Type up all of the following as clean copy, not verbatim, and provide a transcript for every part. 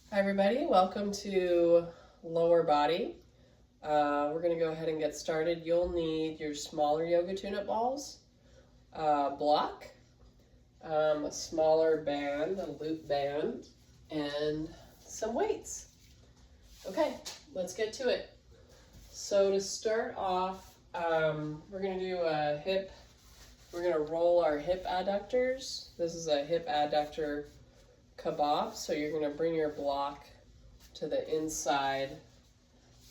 Hi everybody, welcome to lower body. We're going to go ahead and get started. You'll need your smaller yoga tune-up balls, block, a smaller band, a loop band, and some weights. Okay, let's get to it. So to start off, we're going to do a hip, we're going to roll our hip adductors. This is a hip adductor kebab, so you're going to bring your block to the inside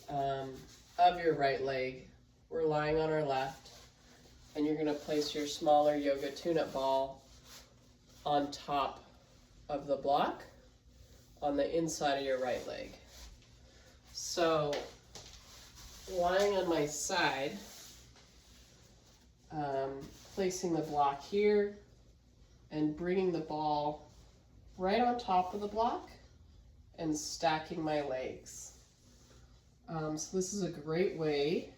of your right leg. We're lying on our left, and you're going to place your smaller yoga tune-up ball on top of the block on the inside of your right leg. So lying on my side, placing the block here and bringing the ball right on top of the block and stacking my legs. So this is a great way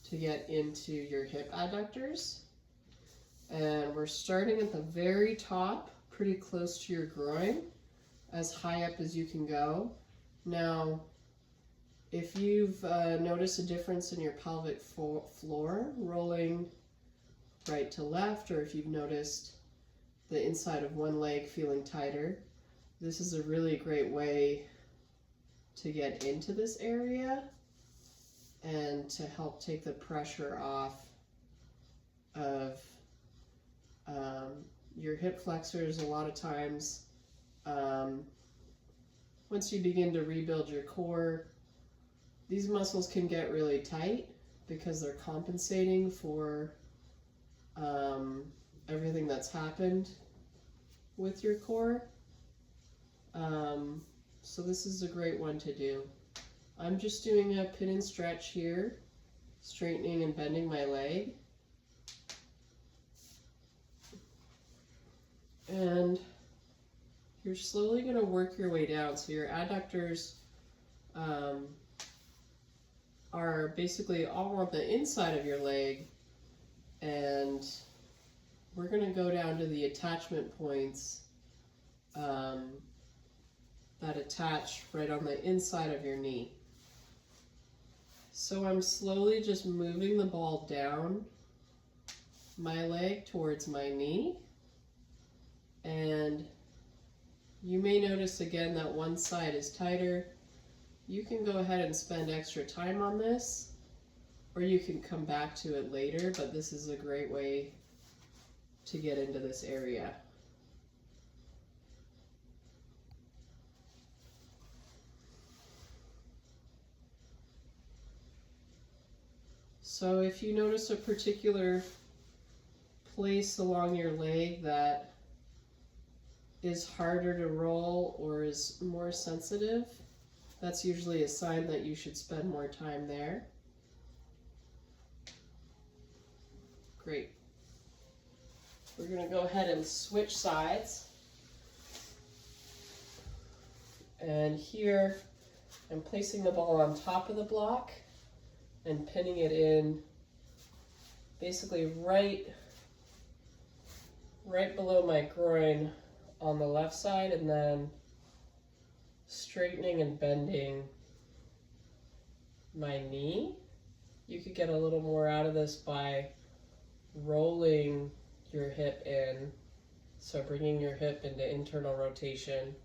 to get into your hip adductors. And we're starting at the very top, pretty close to your groin, as high up as you can go. Now, if you've noticed a difference in your pelvic floor, rolling right to left, or if you've noticed the inside of one leg feeling tighter, this is a really great way to get into this area and to help take the pressure off of your hip flexors. A lot of times, once you begin to rebuild your core, these muscles can get really tight because they're compensating for everything that's happened with your core. So this is a great one to do. I'm just doing a pin and stretch here, straightening and bending my leg. And you're slowly going to work your way down. So your adductors are basically all on the inside of your leg, and we're going to go down to the attachment points that attach right on the inside of your knee. So I'm slowly just moving the ball down my leg towards my knee, and you may notice again that one side is tighter. You can go ahead and spend extra time on this, or you can come back to it later, but this is a great way to get into this area. So if you notice a particular place along your leg that is harder to roll or is more sensitive, that's usually a sign that you should spend more time there. Great. We're going to go ahead and switch sides. And here I'm placing the ball on top of the block and pinning it in basically right below my groin on the left side, and then straightening and bending my knee. You could get a little more out of this by rolling your hip in, so bringing your hip into internal rotation.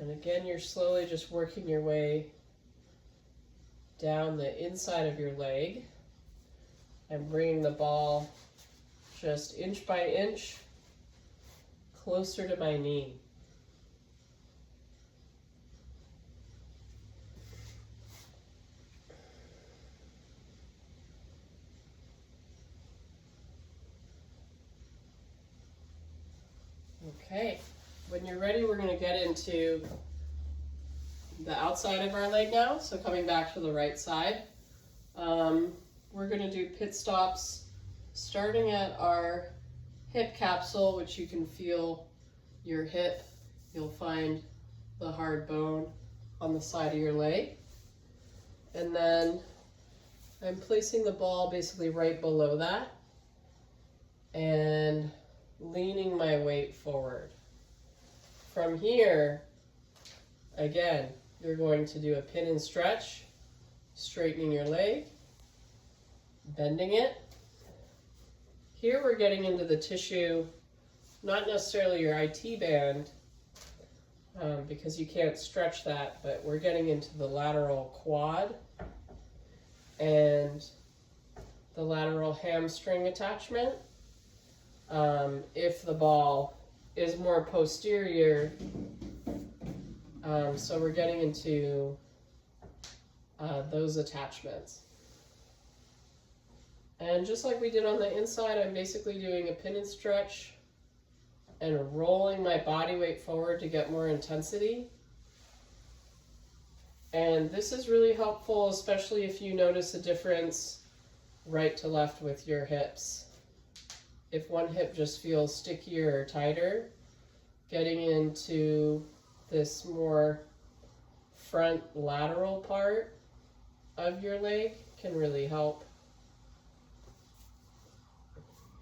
And again, you're slowly just working your way down the inside of your leg and bringing the ball just inch by inch closer to my knee. Okay, when you're ready, we're going to get into the outside of our leg now. So coming back to the right side, we're going to do pit stops starting at our hip capsule, which you can feel your hip. You'll find the hard bone on the side of your leg. And then I'm placing the ball basically right below that and leaning my weight forward. From here, again, you're going to do a pin and stretch, straightening your leg, bending it. Here we're getting into the tissue, not necessarily your IT band, because you can't stretch that, but we're getting into the lateral quad and the lateral hamstring attachment. If the ball is more posterior, so we're getting into those attachments. And just like we did on the inside, I'm basically doing a pin and stretch and rolling my body weight forward to get more intensity. And this is really helpful, especially if you notice a difference right to left with your hips. If one hip just feels stickier or tighter, getting into this more front lateral part of your leg can really help.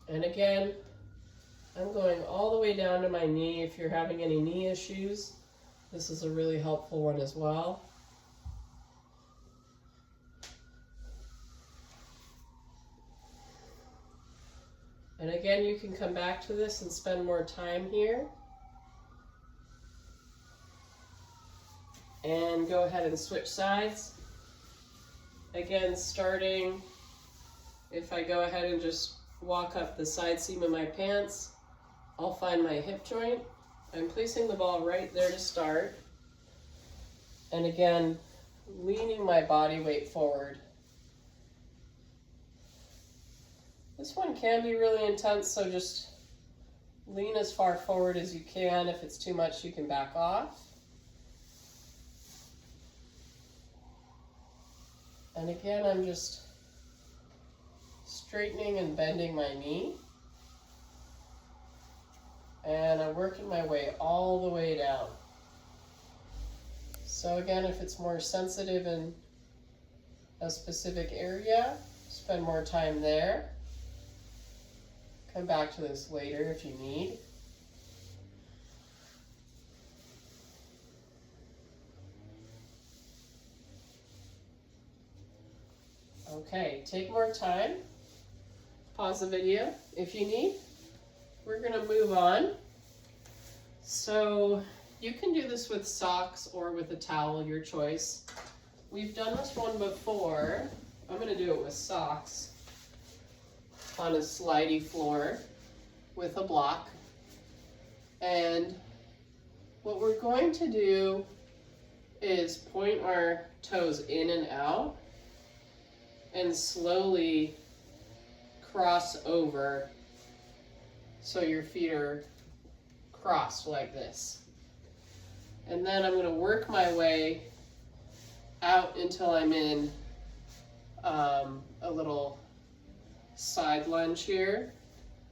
And again, I'm going all the way down to my knee. If you're having any knee issues, this is a really helpful one as well. And again, you can come back to this and spend more time here. And go ahead and switch sides. Again, starting, if I go ahead and just walk up the side seam of my pants, I'll find my hip joint. I'm placing the ball right there to start. And again, leaning my body weight forward. This one can be really intense, so just lean as far forward as you can. If it's too much, you can back off. And again, I'm just straightening and bending my knee. And I'm working my way all the way down. So again, if it's more sensitive in a specific area, spend more time there. Come back to this later if you need. Okay, take more time. Pause the video if you need. We're going to move on. So you can do this with socks or with a towel, your choice. We've done this one before. I'm going to do it with socks on a slidey floor with a block. And what we're going to do is point our toes in and out and slowly cross over so your feet are crossed like this. And then I'm going to work my way out until I'm in a little side lunge here.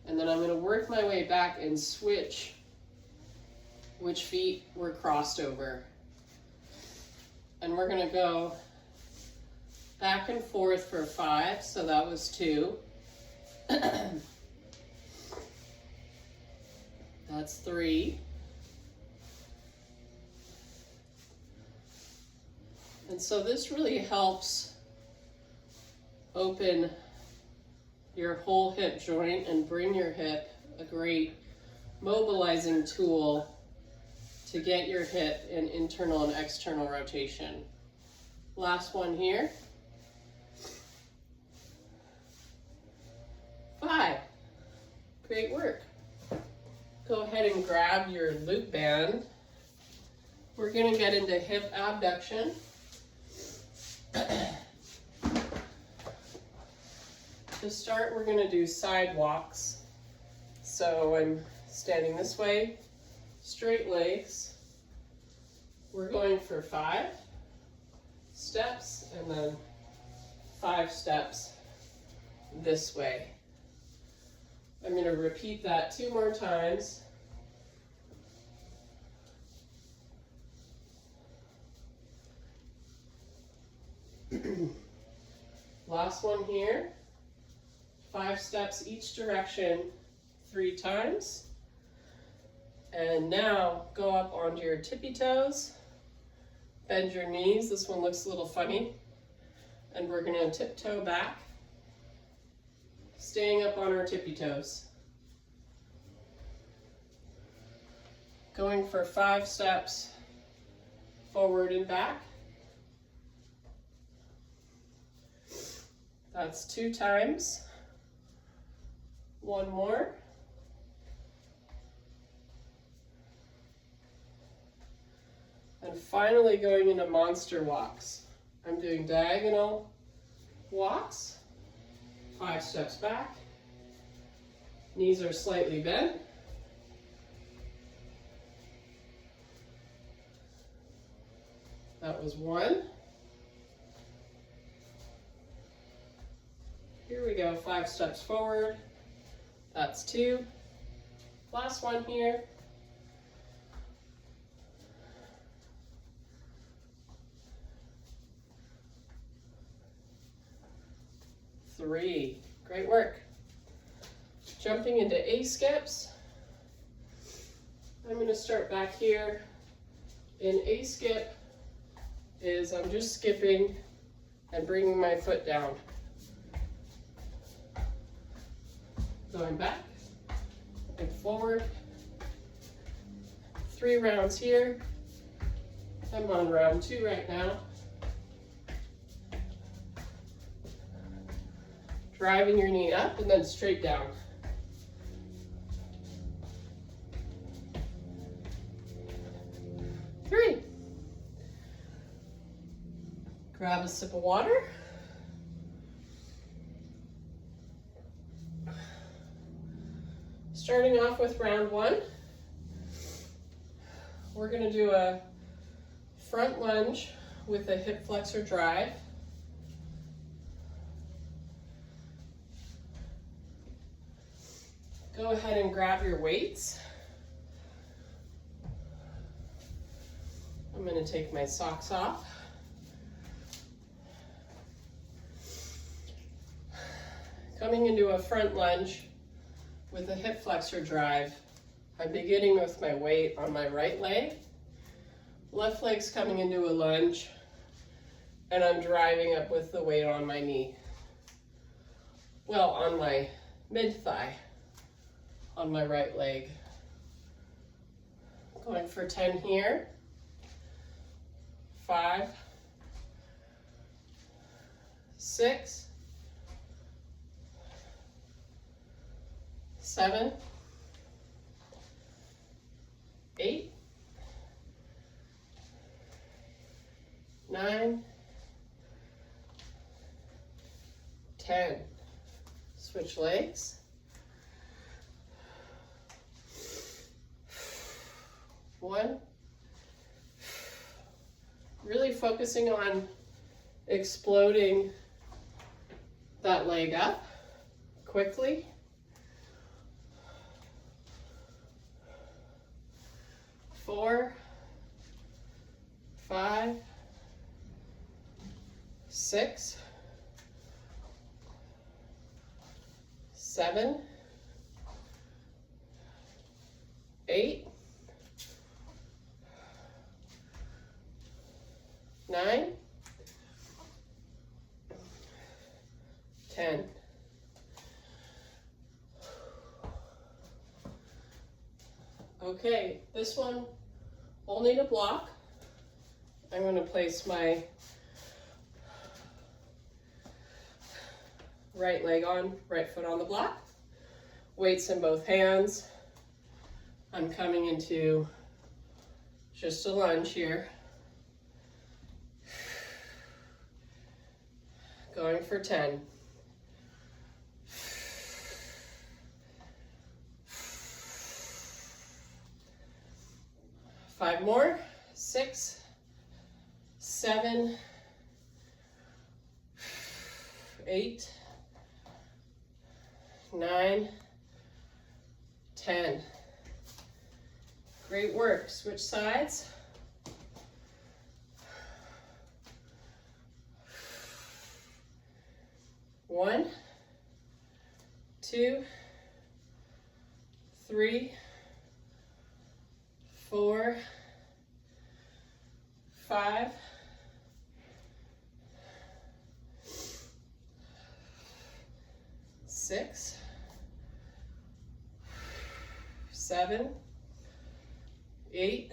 And then I'm going to work my way back and switch which feet were crossed over. And we're going to go back and forth for 5, so that was 2. That's 3. And so this really helps open your whole hip joint and bring your hip, a great mobilizing tool to get your hip in internal and external rotation. Last one here. 5. Great work. Go ahead and grab your loop band. We're going to get into hip abduction. To start, we're going to do side walks. So I'm standing this way, straight legs. We're going for 5 steps and then 5 steps this way. I'm going to repeat that 2 more times. Last one here. 5 steps each direction 3 times. And now go up onto your tippy toes. Bend your knees. This one looks a little funny. And we're going to tiptoe back, staying up on our tippy toes. Going for 5 steps forward and back. That's 2 times. 1 more. And finally going into monster walks. I'm doing diagonal walks. 5 steps back. Knees are slightly bent. That was 1. Here we go, 5 steps forward. That's 2. Last one here. Three. Great work. Jumping into A skips. I'm going to start back here. In A skip is I'm just skipping and bringing my foot down. Going back and forward. 3 rounds here. I'm on round 2 right now. Driving your knee up and then straight down. Three. Grab a sip of water. Starting off with round 1, we're going to do a front lunge with a hip flexor drive. Go ahead and grab your weights. I'm going to take my socks off. Coming into a front lunge with a hip flexor drive, I'm beginning with my weight on my right leg. Left leg's coming into a lunge, and I'm driving up with the weight on my knee. Well, on my mid-thigh, on my right leg. Going for 10 here. 5, 6, 7, 8, 9, 10. Switch legs. One. Really focusing on exploding that leg up quickly. 4, 5, 6, 7, 8, 9, 10. Okay, this one will need a block. I'm going to place my right leg on, right foot on the block. Weights in both hands. I'm coming into just a lunge here. Going for 10. 5 more. 6, 7, 8, 9, 10. Great work. Switch sides. 1, 2, 3, 4, 5, 6, 7, 8,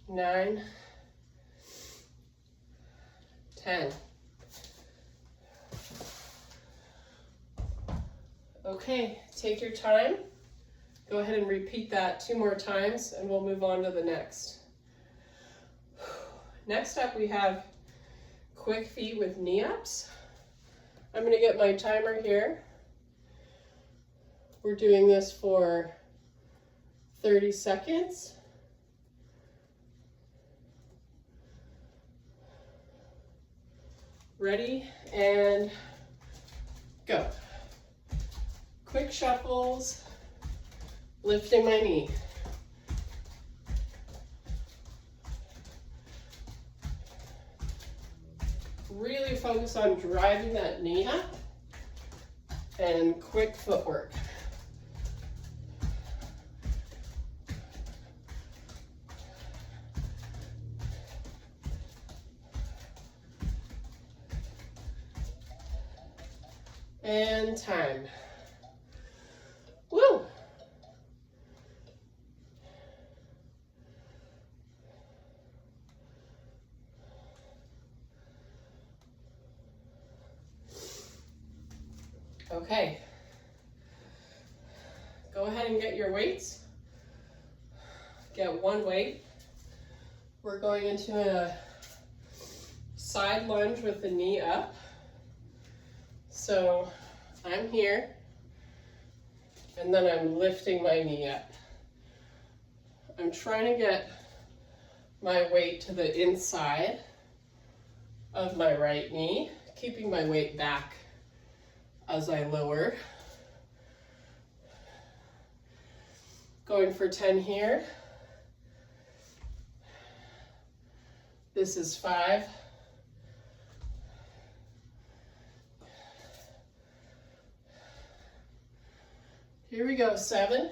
9, 10. Okay, take your time. Go ahead and repeat that 2 more times and we'll move on to the next. Next up we have quick feet with knee ups. I'm going to get my timer here. We're doing this for 30 seconds. Ready and go. Quick shuffles, lifting my knee. Really focus on driving that knee up and quick footwork. And time. Woo! Okay. Go ahead and get your weights. Get one weight. We're going into a side lunge with the knee up. So I'm here, and then I'm lifting my knee up. I'm trying to get my weight to the inside of my right knee, keeping my weight back as I lower. Going for 10 here. This is 5. Here we go, 7.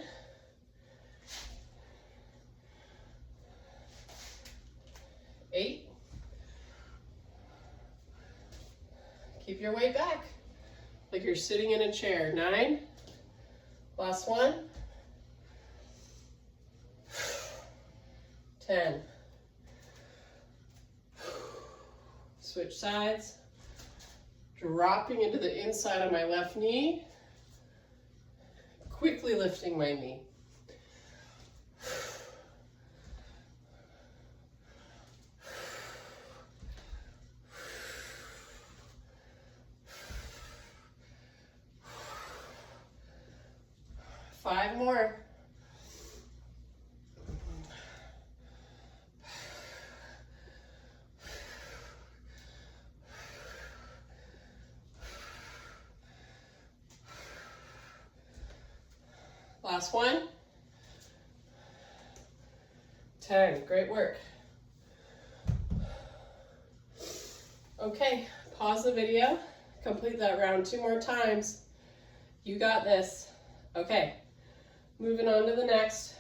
8. Keep your weight back, like you're sitting in a chair. 9. Last one. 10. Switch sides. Dropping into the inside of my left knee. Quickly lifting my knee. Five more. Last one. 10. Great work. Okay, pause the video. Complete that round 2 more times. You got this. Okay, moving on to the next.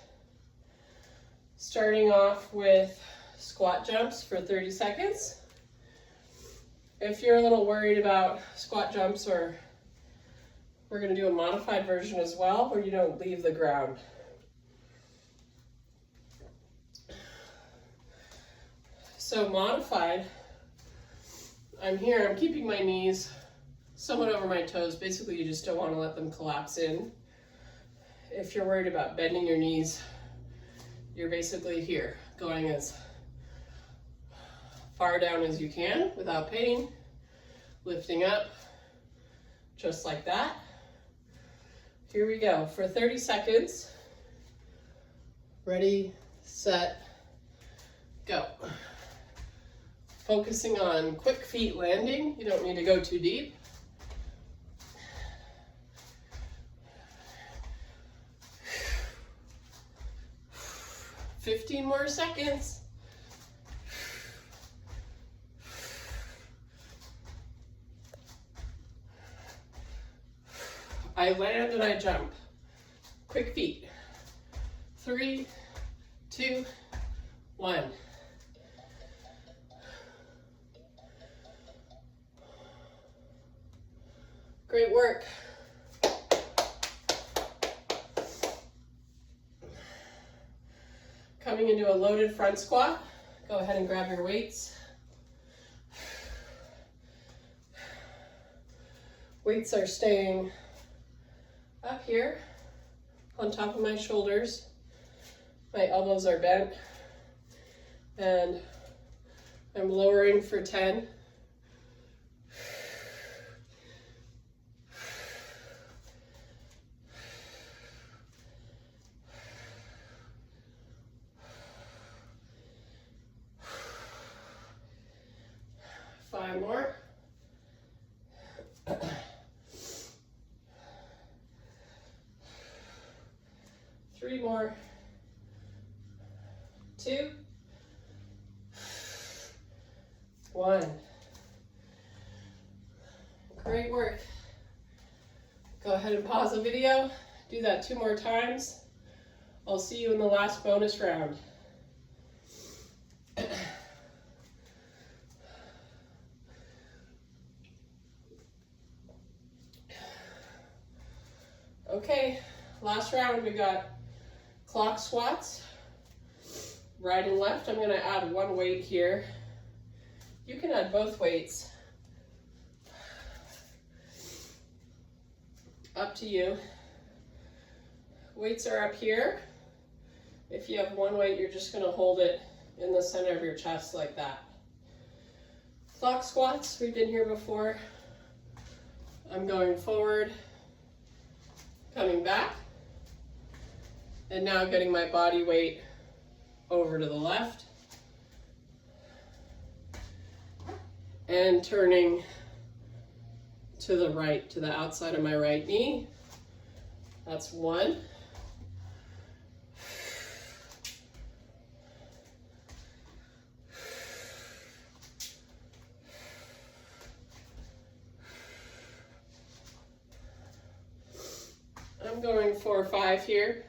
Starting off with squat jumps for 30 seconds. If you're a little worried about squat jumps, or we're going to do a modified version as well, where you don't leave the ground. So modified, I'm here, I'm keeping my knees somewhat over my toes. Basically, you just don't want to let them collapse in. If you're worried about bending your knees, you're basically here, going as far down as you can without pain, lifting up, just like that. Here we go, for 30 seconds. Ready, set, go. Focusing on quick feet landing. You don't need to go too deep. $15 more seconds. I land and I jump. Quick feet. 3, 2, 1. Great work. Coming into a loaded front squat. Go ahead and grab your weights. Weights are staying up here on top of my shoulders. My elbows are bent. And I'm lowering for 10. Five more. 3 more. 2, 1. Great work. Go ahead and pause the video. Do that 2 more times. I'll see you in the last bonus round. Okay, last round we got clock squats, right and left. I'm going to add 1 weight here. You can add both weights. Up to you. Weights are up here. If you have 1 weight, you're just going to hold it in the center of your chest like that. Clock squats, we've been here before. I'm going forward, coming back, and now getting my body weight over to the left and turning to the right, to the outside of my right knee. That's 1. I'm going for 5 here.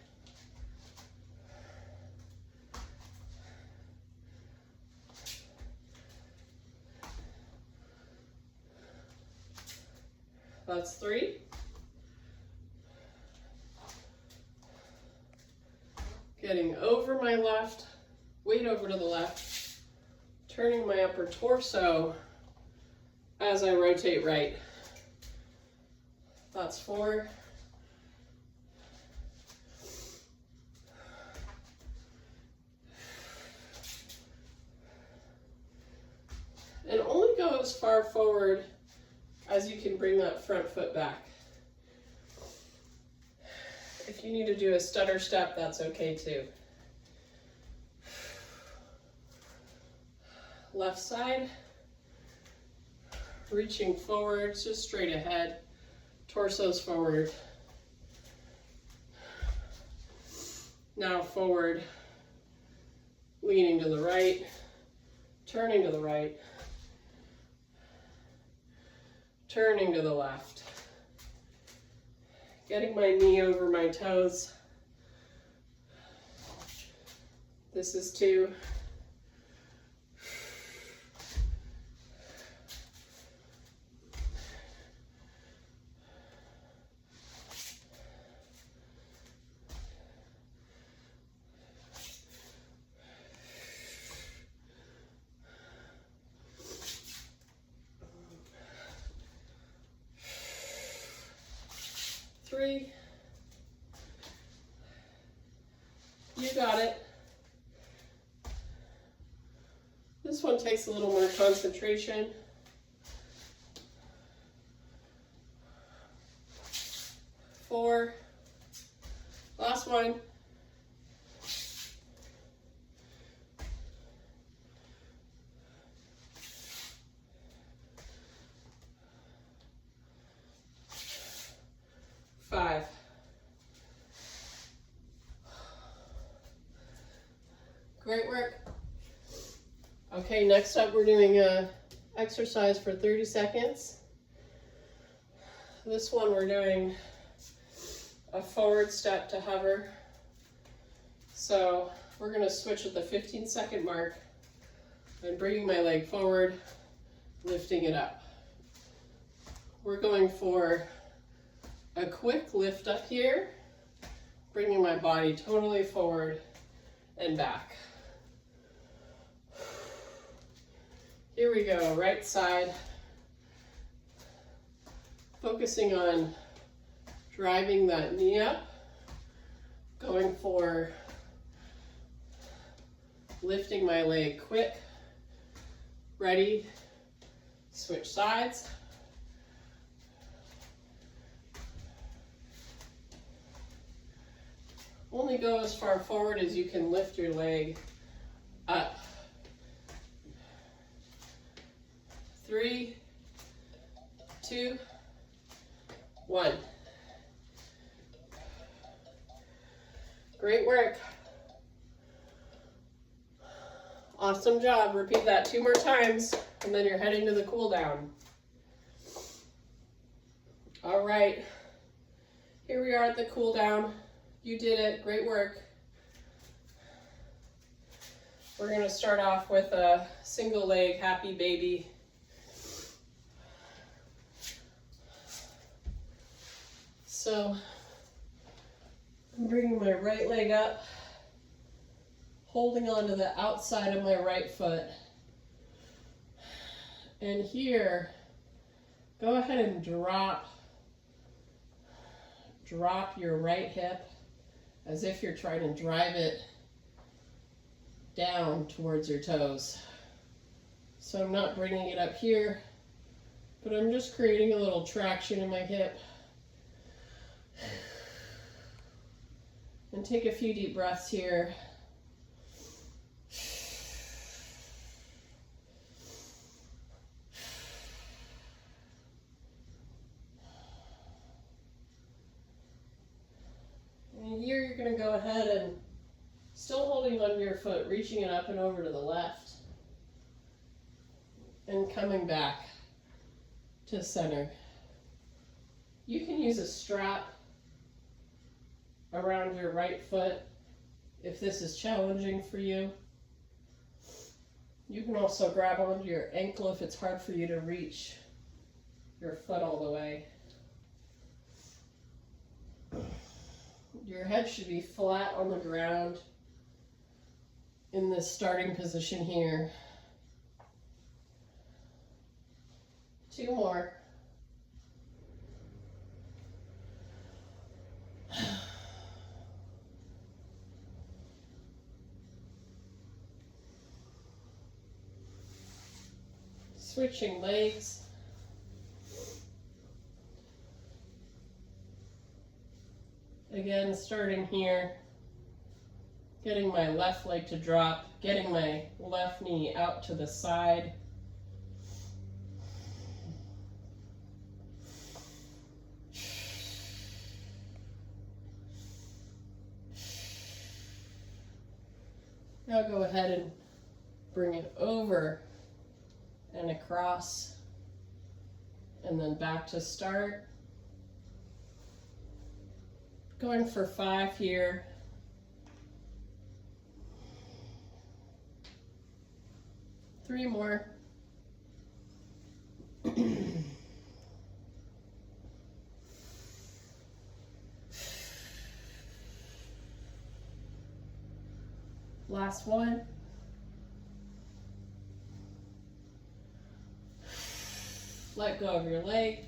That's 3. Getting over my left, weight over to the left, turning my upper torso as I rotate right. That's 4. And only go as far forward as you can bring that front foot back. If you need to do a stutter step, that's okay too. Left side, reaching forward, just straight ahead, torso's forward. Now forward, leaning to the right, turning to the right, turning to the left. Getting my knee over my toes. This is 2. Three. You got it. This one takes a little more concentration. 4. Last one. 5. Great work. Okay, next up we're doing a exercise for 30 seconds. This one we're doing a forward step to hover. So we're going to switch at the 15-second mark and bringing my leg forward, lifting it up. We're going for a quick lift up here, bringing my body totally forward and back. Here we go, right side. Focusing on driving that knee up, going for lifting my leg quick, ready, switch sides. Only go as far forward as you can lift your leg up. 3, 2, 1. Great work. Awesome job. Repeat that 2 more times, and then you're heading to the cool down. All right. Here we are at the cool down. You did it. Great work. We're going to start off with a single leg happy baby. So I'm bringing my right leg up, holding onto the outside of my right foot. And here, go ahead and drop your right hip as if you're trying to drive it down towards your toes. So I'm not bringing it up here, but I'm just creating a little traction in my hip. And take a few deep breaths here. And here you're going to go ahead and, still holding onto your foot, reaching it up and over to the left. And coming back to center. You can use a strap around your right foot if this is challenging for you. You can also grab onto your ankle if it's hard for you to reach your foot all the way. Your head should be flat on the ground in this starting position here. 2 more. Switching legs. Again, starting here, getting my left leg to drop, getting my left knee out to the side. Now go ahead and bring it over and across, and then back to start. Going for 5 here. Three more. Last one. Let go of your leg.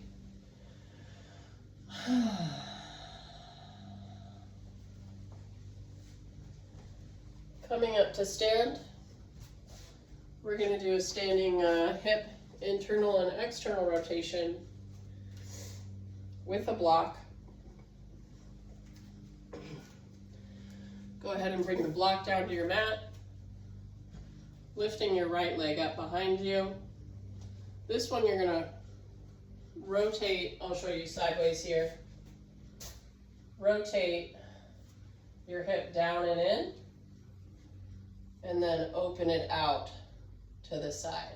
Coming up to stand. We're going to do a standing hip internal and external rotation with a block. Go ahead and bring the block down to your mat, lifting your right leg up behind you. This one you're going to rotate, I'll show you sideways here. Rotate your hip down and in, and then open it out to the side.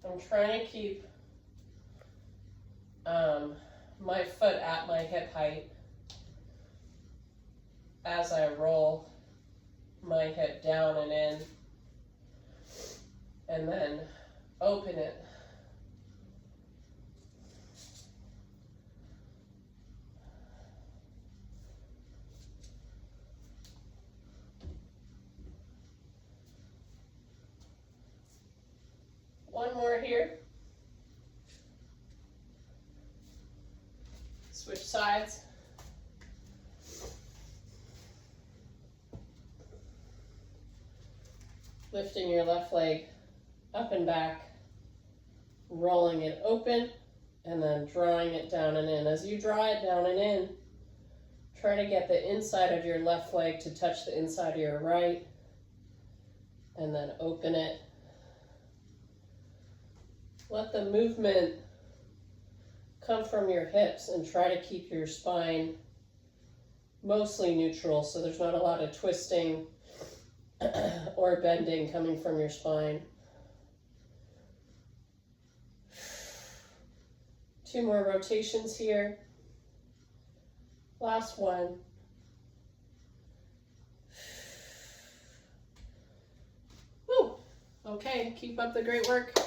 I'm trying to keep my foot at my hip height as I roll my hip down and in, and then open it. One more here. Switch sides. Lifting your left leg up and back, rolling it open, and then drawing it down and in. As you draw it down and in, try to get the inside of your left leg to touch the inside of your right, and then open it. Let the movement come from your hips and try to keep your spine mostly neutral so there's not a lot of twisting or bending coming from your spine. 2 more rotations here. Last one. Woo! Okay, keep up the great work.